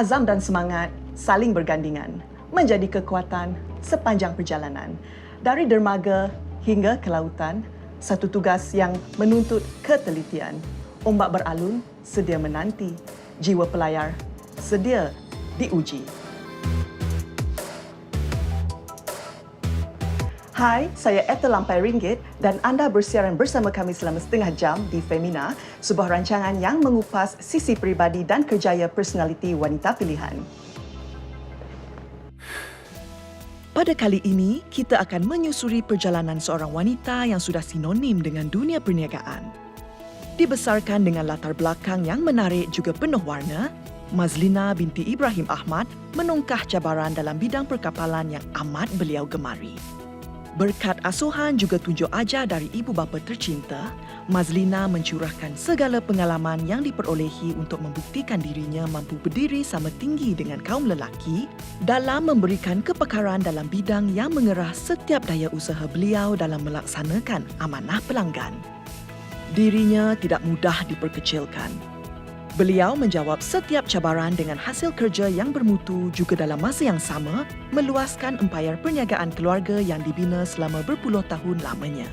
azam dan semangat saling bergandingan menjadi kekuatan sepanjang perjalanan. Dari dermaga hingga ke lautan, satu tugas yang menuntut ketelitian. Ombak beralun sedia menanti, jiwa pelayar sedia diuji. Hai, saya Ethel Lampai Ringgit dan anda bersiaran bersama kami selama setengah jam di Femina, sebuah rancangan yang mengupas sisi peribadi dan kerjaya personaliti wanita pilihan. Pada kali ini, kita akan menyusuri perjalanan seorang wanita yang sudah sinonim dengan dunia perniagaan. Dibesarkan dengan latar belakang yang menarik juga penuh warna, Mazlina binti Ibrahim Ahmad menongkah cabaran dalam bidang perkapalan yang amat beliau gemari. Berkat asuhan juga tunjuk ajar dari ibu bapa tercinta, Mazlina mencurahkan segala pengalaman yang diperolehi untuk membuktikan dirinya mampu berdiri sama tinggi dengan kaum lelaki dalam memberikan kepakaran dalam bidang yang mengerah setiap daya usaha beliau dalam melaksanakan amanah pelanggan. Dirinya tidak mudah diperkecilkan. Beliau menjawab setiap cabaran dengan hasil kerja yang bermutu juga dalam masa yang sama meluaskan empayar perniagaan keluarga yang dibina selama berpuluh tahun lamanya.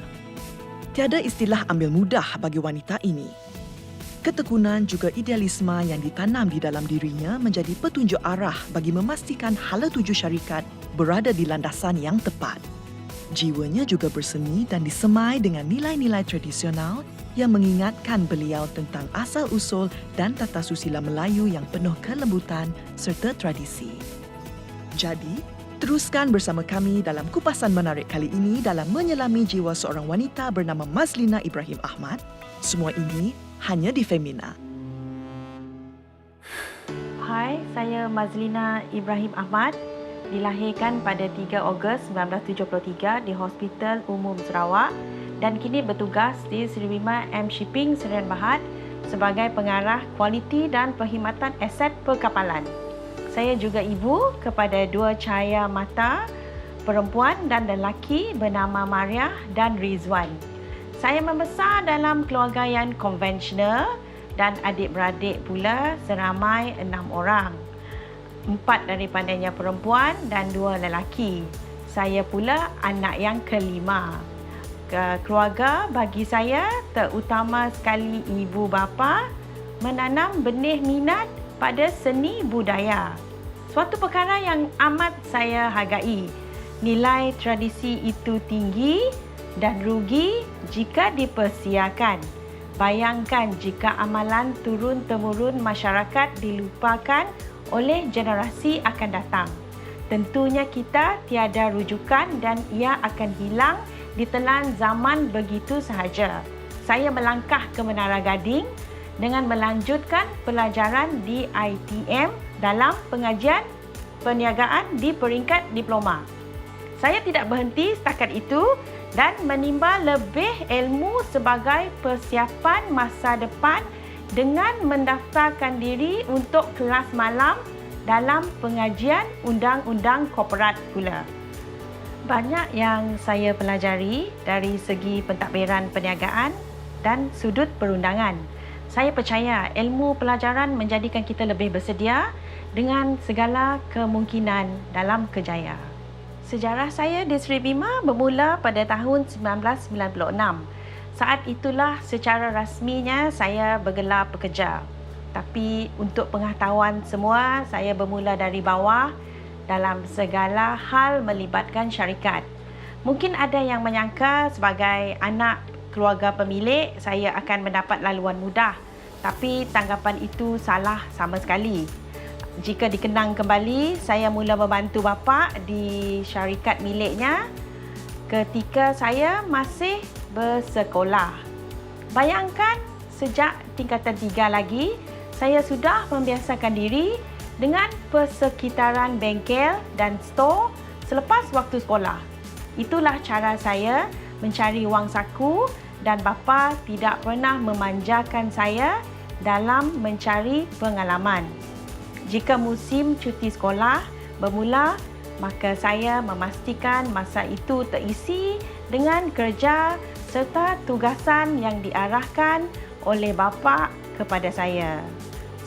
Tiada istilah ambil mudah bagi wanita ini. Ketekunan juga idealisme yang ditanam di dalam dirinya menjadi petunjuk arah bagi memastikan hala tuju syarikat berada di landasan yang tepat. Jiwanya juga berseni dan disemai dengan nilai-nilai tradisional yang mengingatkan beliau tentang asal-usul dan tata susila Melayu yang penuh kelembutan serta tradisi. Jadi, teruskan bersama kami dalam kupasan menarik kali ini dalam menyelami jiwa seorang wanita bernama Mazlina Ibrahim Ahmad. Semua ini hanya di Femina. Hai, saya Mazlina Ibrahim Ahmad. Dilahirkan pada 3 Ogos 1973 di Hospital Umum Sarawak dan kini bertugas di Seri Bima M Shipping Serian Berhad sebagai pengarah kualiti dan perkhidmatan aset perkapalan. Saya juga ibu kepada 2 cahaya mata perempuan dan lelaki bernama Maria dan Rizwan. Saya membesar dalam keluarga yang konvensional dan adik-beradik pula seramai 6 orang. 4 daripadanya perempuan dan 2 lelaki. Saya pula anak yang kelima. Keluarga bagi saya, terutama sekali ibu bapa, menanam benih minat pada seni budaya. Suatu perkara yang amat saya hargai. Nilai tradisi itu tinggi dan rugi jika dipersiakan. Bayangkan jika amalan turun-temurun masyarakat dilupakan oleh generasi akan datang. Tentunya kita tiada rujukan dan ia akan hilang ditelan zaman begitu sahaja. Saya melangkah ke Menara Gading dengan melanjutkan pelajaran di ITM dalam pengajian perniagaan di peringkat diploma. Saya tidak berhenti setakat itu dan menimba lebih ilmu sebagai persiapan masa depan dengan mendaftarkan diri untuk kelas malam dalam pengajian undang-undang korporat pula. Banyak yang saya pelajari dari segi pentadbiran perniagaan dan sudut perundangan. Saya percaya ilmu pelajaran menjadikan kita lebih bersedia dengan segala kemungkinan dalam kerjaya. Sejarah saya di Seri Bima bermula pada tahun 1996. Saat itulah secara rasminya saya bergelar pekerja. Tapi untuk pengetahuan semua, saya bermula dari bawah dalam segala hal melibatkan syarikat. Mungkin ada yang menyangka sebagai anak keluarga pemilik, saya akan mendapat laluan mudah. Tapi tanggapan itu salah sama sekali. Jika dikenang kembali, saya mula membantu bapa di syarikat miliknya ketika saya masih bersekolah. Bayangkan sejak tingkatan 3 lagi, saya sudah membiasakan diri dengan persekitaran bengkel dan stor selepas waktu sekolah. Itulah cara saya mencari wang saku dan bapa tidak pernah memanjakan saya dalam mencari pengalaman. Jika musim cuti sekolah bermula, maka saya memastikan masa itu terisi dengan kerja serta tugasan yang diarahkan oleh bapa kepada saya.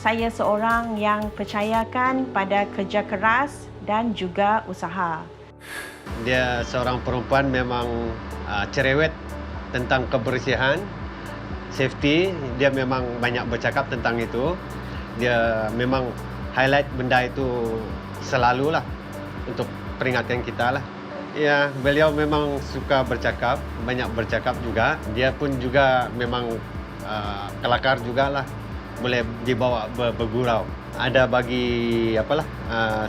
saya seorang yang percayakan pada kerja keras dan juga usaha. Dia seorang perempuan memang cerewet tentang kebersihan, safety. Dia memang banyak bercakap tentang itu. Dia memang highlight benda itu selalulah untuk peringatan kita lah. Ya, beliau memang suka bercakap, banyak bercakap juga. Dia pun juga memang kelakar jugalah, boleh dibawa bergurau. Ada bagi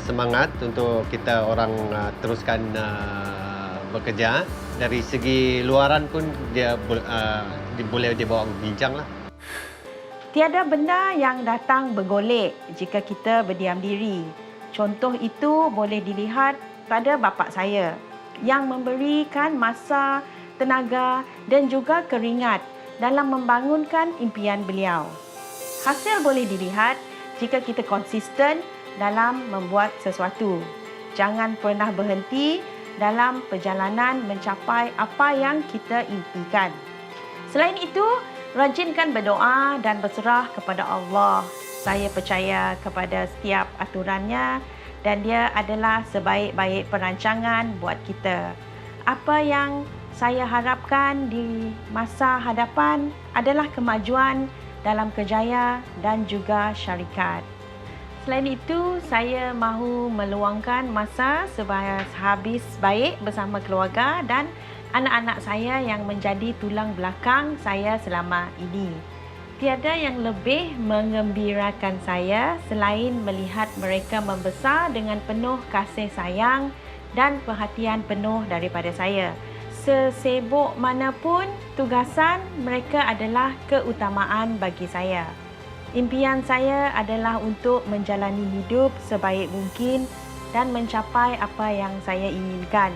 semangat untuk kita orang teruskan bekerja. Dari segi luaran pun dia boleh dibawa bincang lah. Tiada benda yang datang bergolek jika kita berdiam diri. Contoh itu boleh dilihat pada bapa saya yang memberikan masa, tenaga dan juga keringat dalam membangunkan impian beliau. Hasil boleh dilihat jika kita konsisten dalam membuat sesuatu. Jangan pernah berhenti dalam perjalanan mencapai apa yang kita impikan. Selain itu, rajinkan berdoa dan berserah kepada Allah. Saya percaya kepada setiap aturannya dan dia adalah sebaik-baik perancangan buat kita. Apa yang saya harapkan di masa hadapan adalah kemajuan dalam kerjaya dan juga syarikat. Selain itu, saya mahu meluangkan masa sehabis baik bersama keluarga dan anak-anak saya yang menjadi tulang belakang saya selama ini. Tiada yang lebih mengembirakan saya selain melihat mereka membesar dengan penuh kasih sayang dan perhatian penuh daripada saya. Sesibuk manapun tugasan, mereka adalah keutamaan bagi saya. Impian saya adalah untuk menjalani hidup sebaik mungkin dan mencapai apa yang saya inginkan.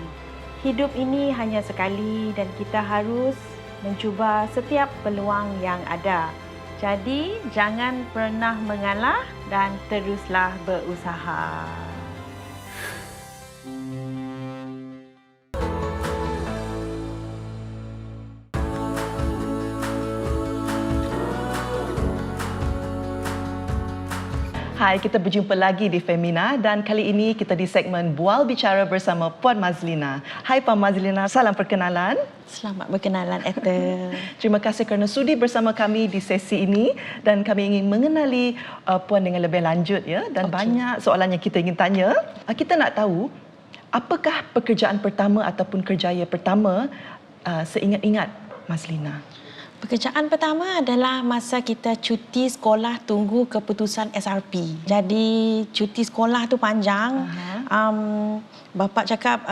Hidup ini hanya sekali dan kita harus mencuba setiap peluang yang ada. Jadi, jangan pernah mengalah dan teruslah berusaha. Hai, kita berjumpa lagi di Femina dan kali ini kita di segmen Bual Bicara bersama Puan Mazlina. Hai Puan Mazlina, salam perkenalan. Selamat berkenalan, Ethel. Terima kasih kerana sudi bersama kami di sesi ini dan kami ingin mengenali Puan dengan lebih lanjut ya dan banyak soalan yang kita ingin tanya. Kita nak tahu apakah pekerjaan pertama ataupun kerjaya pertama seingat-ingat Mazlina? Pekerjaan pertama adalah masa kita cuti sekolah tunggu keputusan SRP. Jadi cuti sekolah tu panjang. Bapa cakap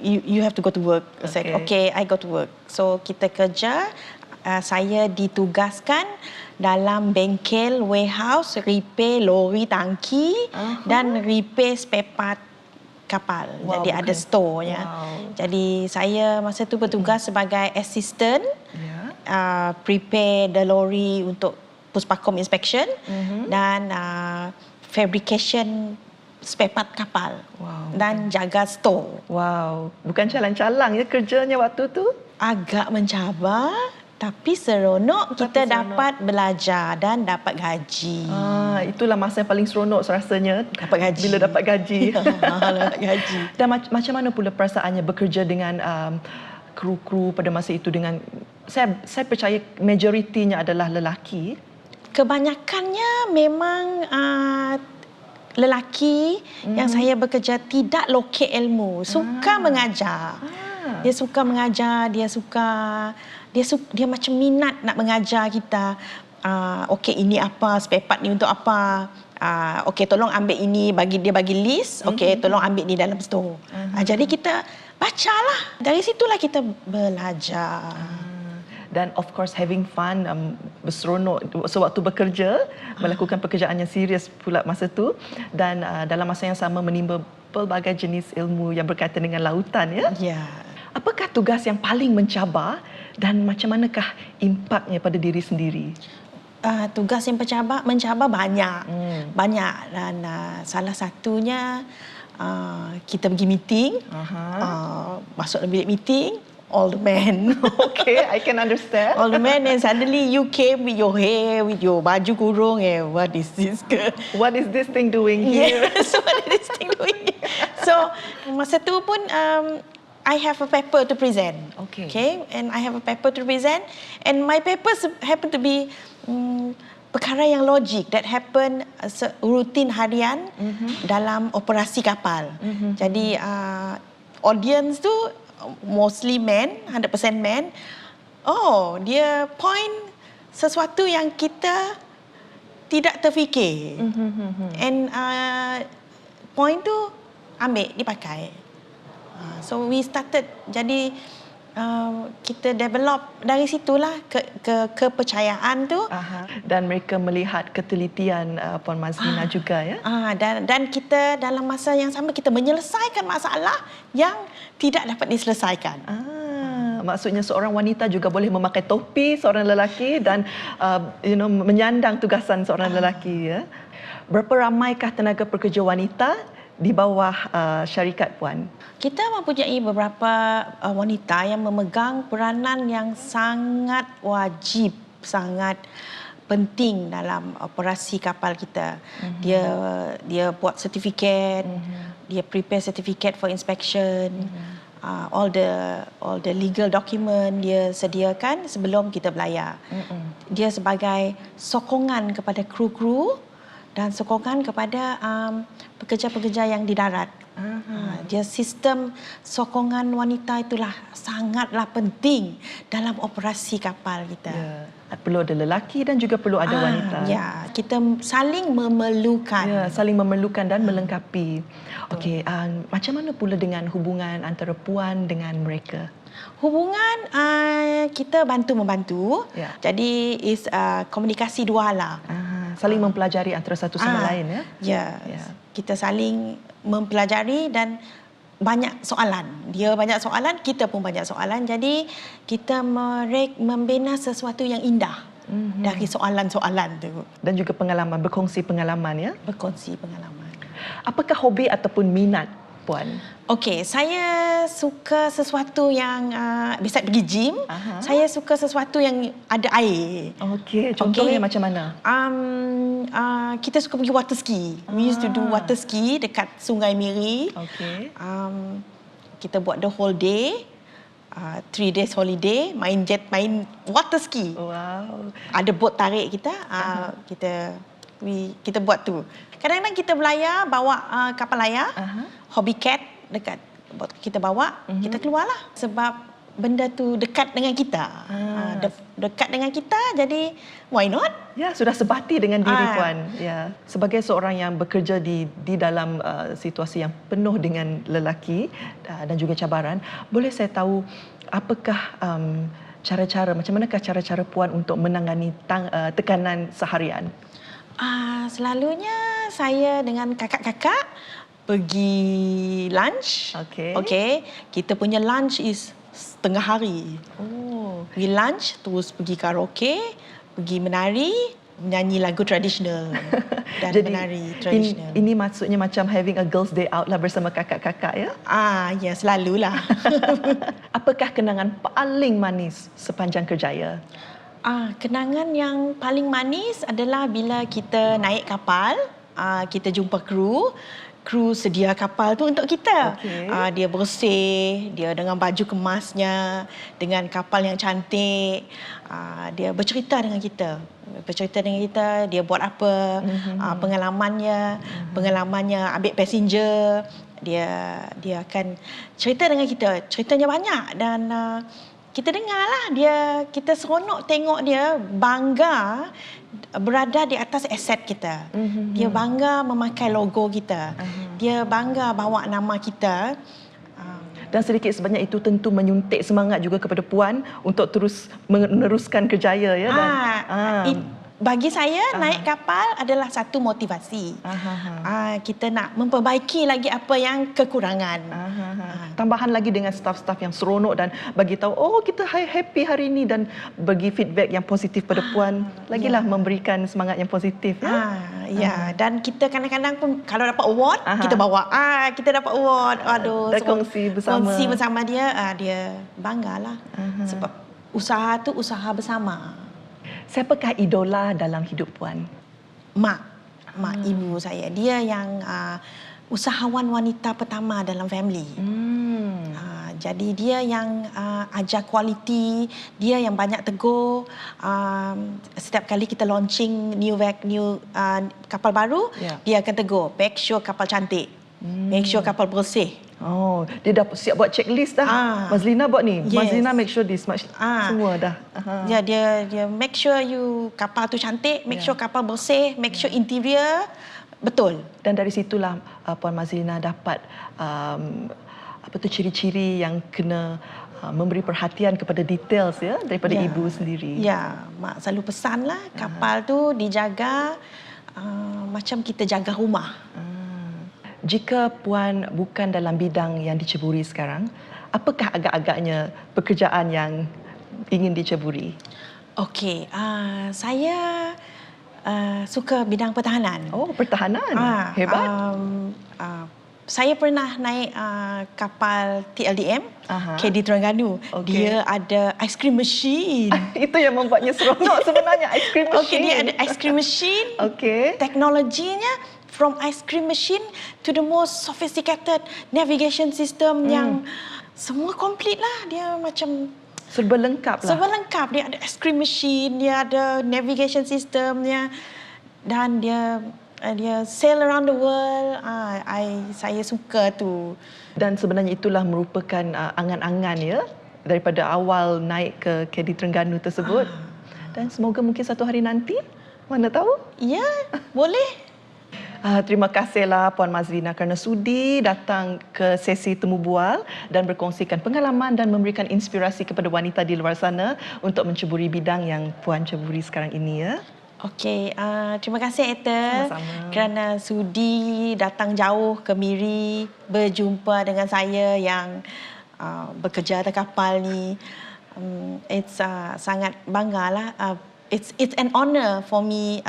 you have to go to work. I said okay, I go to work. So kita kerja. Saya ditugaskan dalam bengkel warehouse repair lori tangki dan repair spare part kapal. Wow, jadi ada store ya. Jadi saya masa tu bertugas sebagai assistant. Prepare the lorry untuk puspakom inspection dan fabrication spare part kapal dan jaga store. Wow, bukan calang-calang ya kerjanya waktu tu? Agak mencabar tapi seronok. Kita dapat belajar dan dapat gaji. Itulah masa yang paling seronok rasanya. Dapat gaji. Bila dapat gaji. Dapat gaji. Dan macam mana pula perasaannya bekerja dengan kru-kru pada masa itu dengan saya percaya majoritinya adalah lelaki. Kebanyakannya memang lelaki yang saya bekerja tidak lokek ilmu, suka mengajar. Dia suka mengajar, dia macam minat nak mengajar kita. Okey, ini apa, spare part ni untuk apa? Okey, tolong ambil ini, bagi list. Okey, tolong ambil ni dalam store. Jadi kita bacalah. Dari situlah kita belajar. Dan of course having fun, berseronok sewaktu bekerja, melakukan pekerjaan yang serius pula masa tu dan dalam masa yang sama menimba pelbagai jenis ilmu yang berkaitan dengan lautan ya. Ya. Apakah tugas yang paling mencabar dan macam manakah impaknya pada diri sendiri? Tugas yang mencabar banyak. Banyak dan salah satunya kita pergi meeting, masuk dalam bilik meeting. all the men. Okay, I can understand. All the men, and suddenly you came with your hair, with your baju kurung. What is this? What is this thing doing here? Yes, what is this thing doing? So masa tu pun I have a paper to present. Okay. And I have a paper to present, and my papers happen to be perkara yang logik that happen rutin harian dalam operasi kapal. Jadi audience tu mostly men, 100% men. Oh, dia point sesuatu yang kita tidak terfikir. And point tu ambil, dipakai. So we started, jadi kita develop dari situlah kepercayaan tu. Dan mereka melihat ketelitian Puan Mazlina juga ya. Dan kita dalam masa yang sama kita menyelesaikan masalah yang tidak dapat diselesaikan. Maksudnya seorang wanita juga boleh memakai topi seorang lelaki dan menyandang tugasan seorang lelaki ya. Berapa ramaikah tenaga pekerja wanita di bawah syarikat Puan? Kita mempunyai beberapa wanita yang memegang peranan yang sangat wajib, sangat penting dalam operasi kapal kita. Dia buat sertifikat, dia prepare certificate for inspection. All the legal document dia sediakan sebelum kita belayar. Dia sebagai sokongan kepada kru-kru dan sokongan kepada pekerja-pekerja yang di darat. Dia sistem sokongan wanita itulah sangatlah penting dalam operasi kapal kita. Ya, perlu ada lelaki dan juga perlu ada wanita. Ya, kita saling memerlukan. Ya, saling memerlukan dan melengkapi. Okey, macam mana pula dengan hubungan antara Puan dengan mereka? Hubungan kita bantu-membantu. Ya. Jadi is komunikasi dua lah. Saling mempelajari antara satu sama lain ya. Ya. Kita saling mempelajari dan banyak soalan. Dia banyak soalan, kita pun banyak soalan. Jadi kita membina sesuatu yang indah dari soalan-soalan tu. Dan juga pengalaman, berkongsi pengalaman ya. Berkongsi pengalaman. Apakah hobi ataupun minat Puan? Okey, saya suka sesuatu yang besides pergi gym, saya suka sesuatu yang ada air. Okey, contohnya macam mana? Kita suka pergi water ski. We used to do water ski dekat Sungai Miri. Okey. Kita buat the whole day. 3 days holiday, main water ski. Wow. Ada bot tarik kita, kita buat tu. Kadang-kadang kita belayar, bawa kapal layar, hobby cat dekat kita bawa, kita keluarlah. Sebab benda tu dekat dengan kita. Dekat dengan kita, jadi why not? Ya, sudah sebati dengan diri Puan. Ya, sebagai seorang yang bekerja di dalam situasi yang penuh dengan lelaki dan juga cabaran, boleh saya tahu apakah macam manakah cara-cara Puan untuk menangani tekanan seharian? Selalunya saya dengan kakak-kakak pergi lunch. Okey. Kita punya lunch is setengah hari. Pergi lunch, terus pergi karaoke, pergi menari, menyanyi lagu tradisional dan jadi, menari tradisional. Ini maksudnya macam having a girls day out lah bersama kakak-kakak ya? Ya, selalulah. Apakah kenangan paling manis sepanjang kerjaya? Kenangan yang paling manis adalah bila kita naik kapal, kita jumpa kru sedia kapal tu untuk kita. Dia bersih, dia dengan baju kemasnya, dengan kapal yang cantik. Dia bercerita dengan kita. Dia buat apa, pengalamannya ambil passenger. Dia akan cerita dengan kita. Ceritanya banyak dan kita dengarlah kita seronok tengok dia bangga berada di atas aset kita. Dia bangga memakai logo kita. Dia bangga bawa nama kita. Dan sedikit sebanyak itu tentu menyuntik semangat juga kepada Puan untuk terus meneruskan kerjaya ya. bagi saya naik kapal adalah satu motivasi. Kita nak memperbaiki lagi apa yang kekurangan. Tambahan lagi dengan staf-staf yang seronok dan bagi tahu, oh kita happy hari ini dan bagi feedback yang positif pada puan. Lagilah memberikan semangat yang positif. Ya, dan kita kadang-kadang pun kalau dapat award, kita bawa. Kita dapat award. Aduh, Dan kongsi bersama. Kongsi bersama dia, dia banggalah. Sebab usaha tu usaha bersama. Siapakah idola dalam hidup puan? Mak ibu saya. Dia yang usahawan wanita pertama dalam family. Jadi dia yang ajar kualiti, dia yang banyak tegur. Setiap kali kita launching new kapal baru, dia akan tegur, make sure kapal cantik, make sure kapal bersih. Oh, dia dah siap buat checklist dah. Mazlina buat ni. Yes. Mazlina make sure this much. Semua dah. Ya, dia make sure kapal tu cantik, make sure kapal bersih, make sure interior betul. Dan dari situlah Puan Mazlina dapat ciri-ciri yang kena memberi perhatian kepada details daripada ibu sendiri. Ya, mak selalu pesanlah kapal tu dijaga macam kita jaga rumah. Jika puan bukan dalam bidang yang diceburi sekarang, apakah agak-agaknya pekerjaan yang ingin diceburi? Okey, saya suka bidang pertahanan. Oh, pertahanan. Hebat. Saya pernah naik kapal TLDM, KD Terengganu. Okay. Dia ada ice cream machine. Itu yang membuatnya seronok sebenarnya, ice cream machine. Okey, dia ada ice cream machine. Okey. Teknologinya from ice cream machine to the most sophisticated navigation system yang semua komplit lah. Dia macam serba lengkap lah. Serba lengkap. Dia ada ice cream machine, dia ada navigation systemnya dan dia sail around the world. Saya suka tu. Dan sebenarnya itulah merupakan angan-angan daripada awal naik ke KD Terengganu tersebut. Dan semoga mungkin satu hari nanti, mana tahu? Ya, boleh. Terima kasihlah Puan Mazlina kerana sudi datang ke sesi Temu Bual dan berkongsikan pengalaman dan memberikan inspirasi kepada wanita di luar sana untuk menceburi bidang yang Puan ceburi sekarang ini Okey, terima kasih Ethel kerana sudi datang jauh ke Miri berjumpa dengan saya yang bekerja atas kapal ni. It's sangat banggalah. It's an honor for me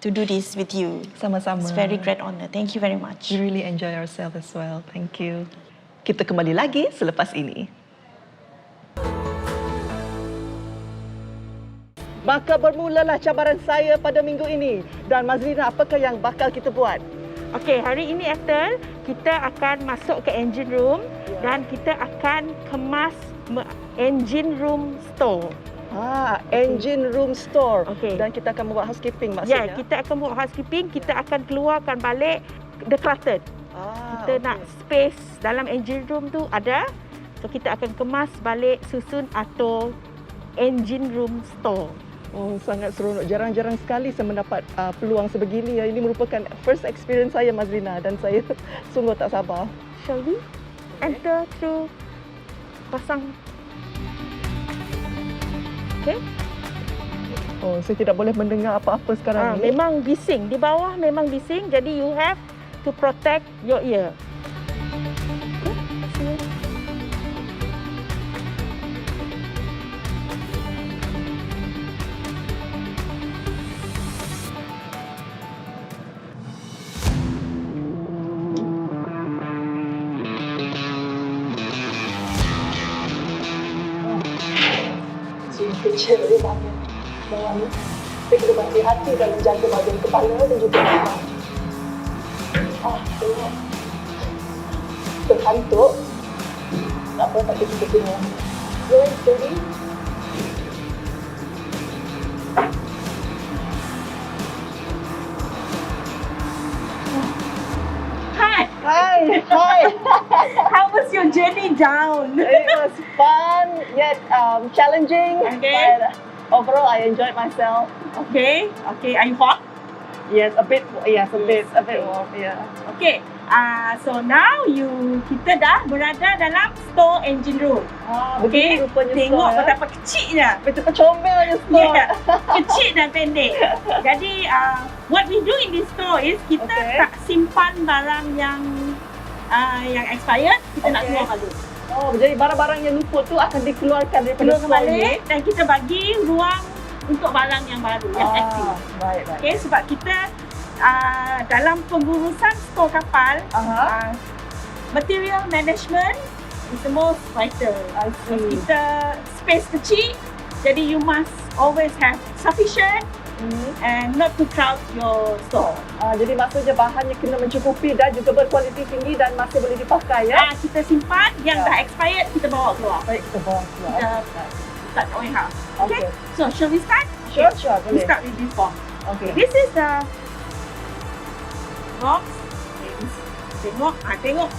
to do this with you. Sama-sama. It's very great honor. Thank you very much. We really enjoy ourselves as well. Thank you. Kita kembali lagi selepas ini. Maka bermulalah cabaran saya pada minggu ini. Dan Mazlina, apakah yang bakal kita buat? Okey, hari ini Ethel, kita akan masuk ke engine room dan kita akan kemas engine room store. Engine room store. Okey. Dan kita akan membuat housekeeping maksudnya? Ya, kita akan buat housekeeping, kita akan keluarkan balik decluttered. Kita nak space dalam engine room tu ada. So kita akan kemas balik, susun atau engine room store. Oh, sangat seronok. Jarang-jarang sekali saya mendapat peluang sebegini. Ini merupakan first experience saya, Mazlina, dan saya sungguh tak sabar. Shall we enter through pasang? Okay. Oh, saya tidak boleh mendengar apa-apa sekarang ni. Memang bising. Di bawah memang bising. Jadi you have to protect your ear. Okay. Kecil rumahnya. Bawah ni. Saya kena berhati-hati dalam menjaga bahagian kepala dan juga rumah. Tengok. Terhantuk. Tak apa, tak kita tengok. Very steady. Hi. How was your journey down? It was fun yet challenging. Okay. But overall, I enjoyed myself. Okay. Okay. Are you hot? Yes, a bit. Yes, a bit warm. Yeah. Okay. So now kita dah berada dalam store engine room. Begini rupanya Tengok store, betapa kecilnya. Betul comelnya store. Yeah, kecil dan pendek. Jadi what we do in this store is kita tak simpan barang yang expired, kita nak keluar balik. Jadi barang-barang yang luput tu akan dikeluarkan daripada Keluar store ni. balik dan kita bagi ruang untuk barang yang baru, yang aktif. Baik. Okay, sebab kita dalam pengurusan store kapal, material management is the most vital. Kita space kecil, jadi you must always have sufficient and not to crowd your store. Jadi maksudnya bahannya kena mencukupi dan juga berkualiti tinggi dan masih boleh dipakai ya. Kita simpan yang dah expired, kita bawa keluar. Baik, kita bawa keluar. Kita start kat warehouse. Okay. So shall we start? Sure, We boleh. start with this box. Okay. This is the box. Tengok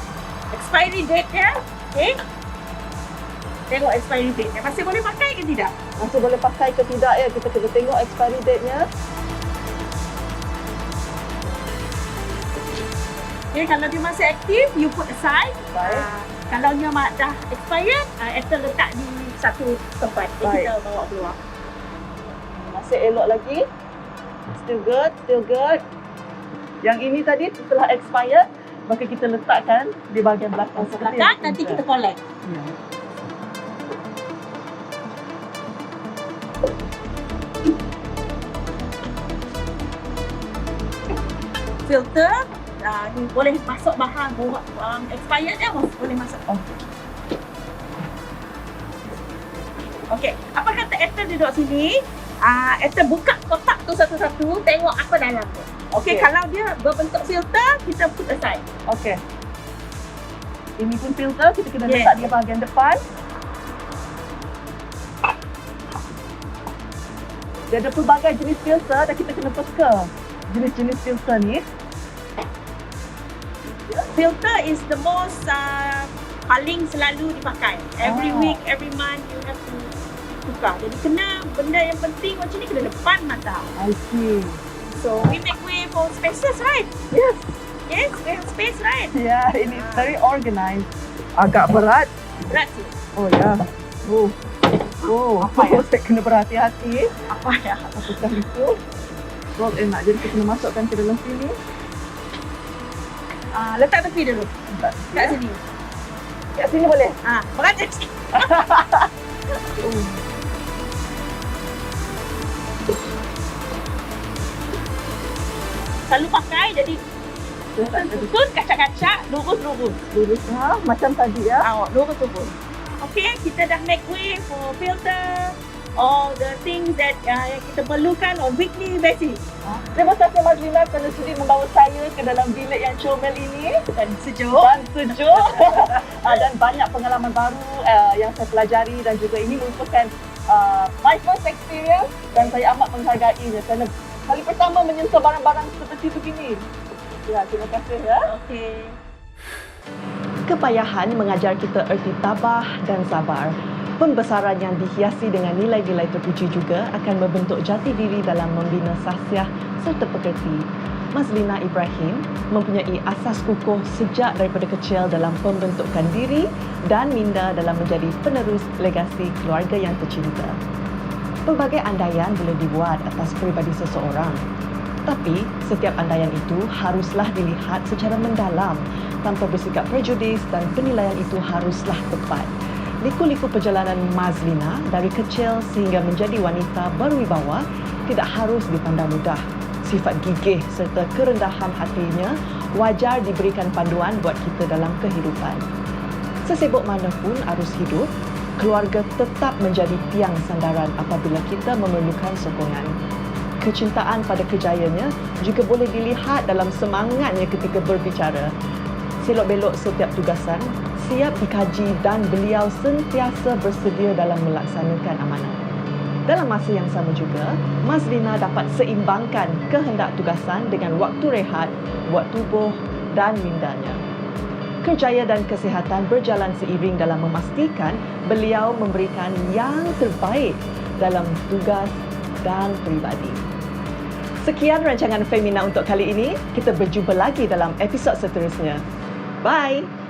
expiry date dia. Okay. Tengok expiry date dia. Masih boleh pakai ke tidak? Masih boleh pakai ke tidak ya, kita kena tengok expiry date-nya. Okay, kalau dia masih aktif, you put aside. Baik. Kalau dia dah expired, Ethel letak di satu tempat. Baik. Kita bawa keluar. Masih elok lagi. Still good. Yang ini tadi setelah expired, maka kita letakkan di bahagian belakang. Seperti Belakang, yang nanti kita. kita collect. Ya. Filter, ni boleh masuk bahan expired dia boleh masuk. Okey, apa kata Ethel duduk sini? Ethel buka kotak tu satu-satu, tengok apa dalam tu. Okey, kalau dia berbentuk filter, kita put aside. Okey. Ini pun filter, kita kena Yes. letak di bahagian depan. Dia ada pelbagai jenis filter dan kita kena peka jenis-jenis filter ni. Filter is the most paling selalu dipakai. Every week, every month you have to tukar. Jadi kena benda yang penting macam ni kena depan mata. I see. So we make way for spaces, right? Yes. Yes, we have space, right? Ya, ini very organized. Agak berat. Berat sih. Oh ya. Apa ya? Saya kena berhati-hati. Apa ya? Apakah itu? Roll enak. Jadi kita kena masukkan ke dalam sini. Letak tepi dulu. Kat sini. Kat sini boleh? Berat je. Selalu pakai jadi susun, kacak-kacak, lurus-lurus. Lurus macam tadi ya. Lurus-lurus. Okay, kita dah make way for filter, all the things that yang kita perlukan on weekly basis. Terima kasih Mazlina kerana sudi membawa saya ke dalam bilik yang comel ini Dan sejuk. dan banyak pengalaman baru yang saya pelajari dan juga ini merupakan my first experience dan saya amat menghargainya kerana kali pertama menyentuh barang-barang seperti begini. Ya, terima kasih ya. Okay. Kepayahan mengajar kita erti tabah dan sabar. Pembesaran yang dihiasi dengan nilai-nilai terpuji juga akan membentuk jati diri dalam membina sahsiah serta pekerti. Mazlina Ibrahim mempunyai asas kukuh sejak daripada kecil dalam pembentukan diri dan minda dalam menjadi penerus legasi keluarga yang tercinta. Pelbagai andaian boleh dibuat atas peribadi seseorang. Tapi setiap andaian itu haruslah dilihat secara mendalam tanpa bersikap prejudis dan penilaian itu haruslah tepat. Liku-liku perjalanan Mazlina dari kecil sehingga menjadi wanita berwibawa tidak harus dipandang mudah. Sifat gigih serta kerendahan hatinya wajar diberikan panduan buat kita dalam kehidupan. Sesibuk manapun arus hidup, keluarga tetap menjadi tiang sandaran apabila kita memerlukan sokongan. Kecintaan pada kerjayanya juga boleh dilihat dalam semangatnya ketika berbicara. Selok-belok setiap tugasan siap dikaji dan beliau sentiasa bersedia dalam melaksanakan amanah. Dalam masa yang sama juga, Mazlina dapat seimbangkan kehendak tugasan dengan waktu rehat buat tubuh dan mindanya. Kerjaya dan kesihatan berjalan seiring dalam memastikan beliau memberikan yang terbaik dalam tugas dan peribadi. Sekian rancangan Femina untuk kali ini. Kita berjumpa lagi dalam episod seterusnya. Bye!